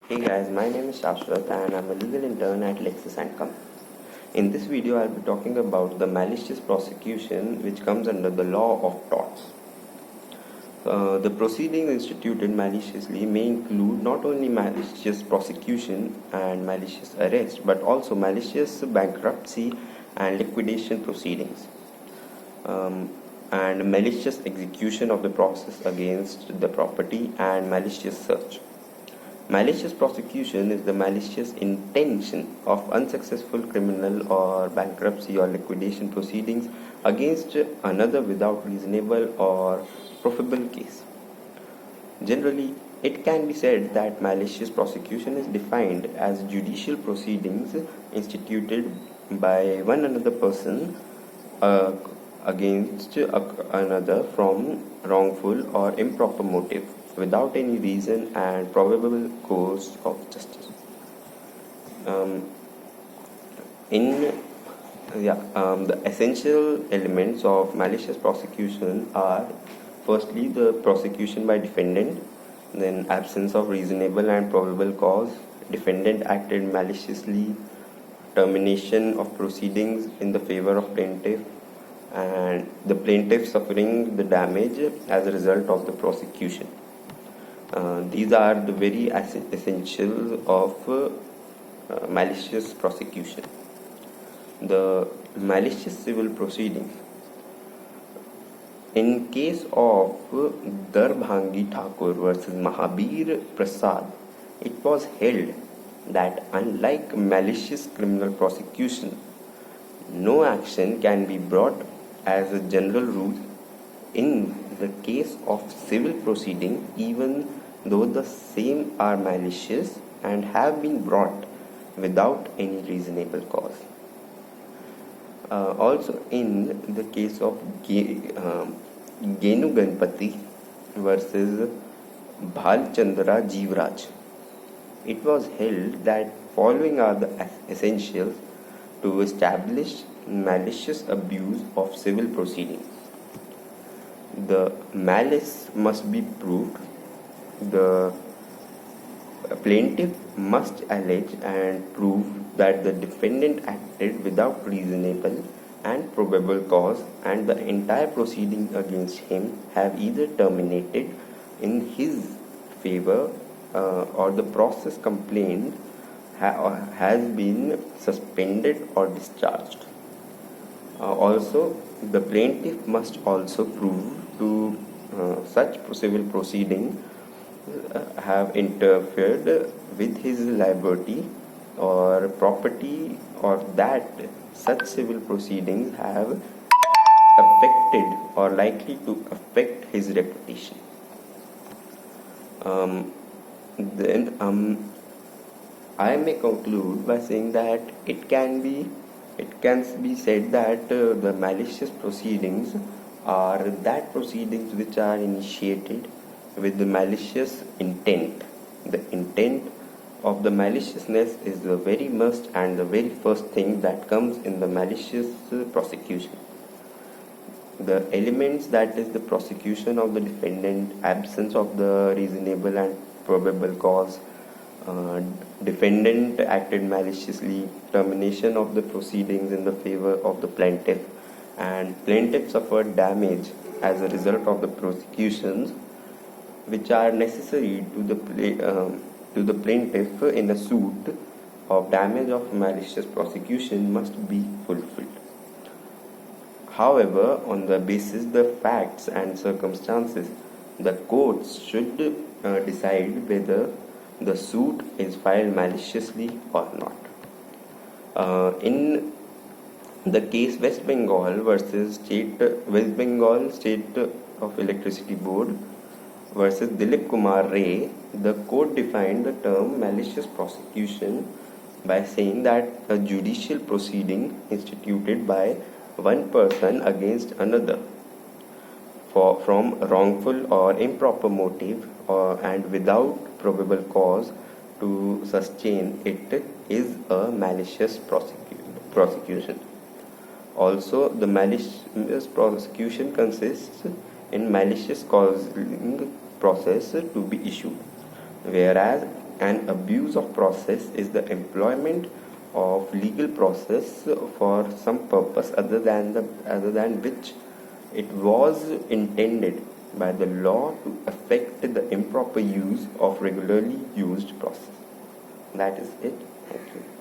Hey guys, my name is Shashwat and I'm a legal intern at Lexis & Co. In this video, I'll be talking about the malicious prosecution which comes under the law of torts. The proceedings instituted maliciously may include not only malicious prosecution and malicious arrest but also malicious bankruptcy and liquidation proceedings, and malicious execution of the process against the property and malicious search. Malicious prosecution is the malicious intention of unsuccessful criminal or bankruptcy or liquidation proceedings against another without reasonable or provable case. Generally, it can be said that malicious prosecution is defined as judicial proceedings instituted by one another person against another from wrongful or improper motive without any reason and probable course of justice. The essential elements of malicious prosecution are firstly the prosecution by defendant, then absence of reasonable and probable cause, defendant acted maliciously, termination of proceedings in the favor of plaintiff, and the plaintiff suffering the damage as a result of the prosecution. These are the very essentials of malicious prosecution. The malicious civil proceedings. In case of Darbhangi Thakur versus Mahabir Prasad, it was held that unlike malicious criminal prosecution, no action can be brought as a general rule in the case of civil proceeding, even though the same are malicious and have been brought without any reasonable cause. Also, in the case of Genu Ganpati versus Bhalchandra Jeevraj, it was held that following are the essentials to establish malicious abuse of civil proceedings. The malice must be proved. The plaintiff must allege and prove that the defendant acted without reasonable and probable cause and the entire proceeding against him have either terminated in his favor or the process complained has been suspended or discharged. Also, the plaintiff must also prove to such civil proceeding have interfered with his liberty or property, or that such civil proceedings have affected or likely to affect his reputation. I may conclude by saying that it can be said that the malicious proceedings are that proceedings which are initiated with the malicious intent. The intent of the maliciousness is the very must and the very first thing that comes in the malicious prosecution. The elements, that is the prosecution of the defendant, absence of the reasonable and probable cause, defendant acted maliciously, termination of the proceedings in the favor of the plaintiff, and plaintiff suffered damage as a result of the prosecutions which are necessary to the plaintiff in a suit of damage of malicious prosecution must be fulfilled. However, on the basis the facts and circumstances, the courts should decide whether the suit is filed maliciously or not. In the case West Bengal State of Electricity Board versus Dilip Kumar Ray, the court defined the term malicious prosecution by saying that a judicial proceeding instituted by one person against another from wrongful or improper motive and without probable cause to sustain it is a malicious prosecution. Also, the malicious prosecution consists in malicious causing process to be issued, whereas An abuse of process is the employment of legal process for some purpose other than which it was intended by the law to affect the improper use of regularly used process. That is it. Thank you.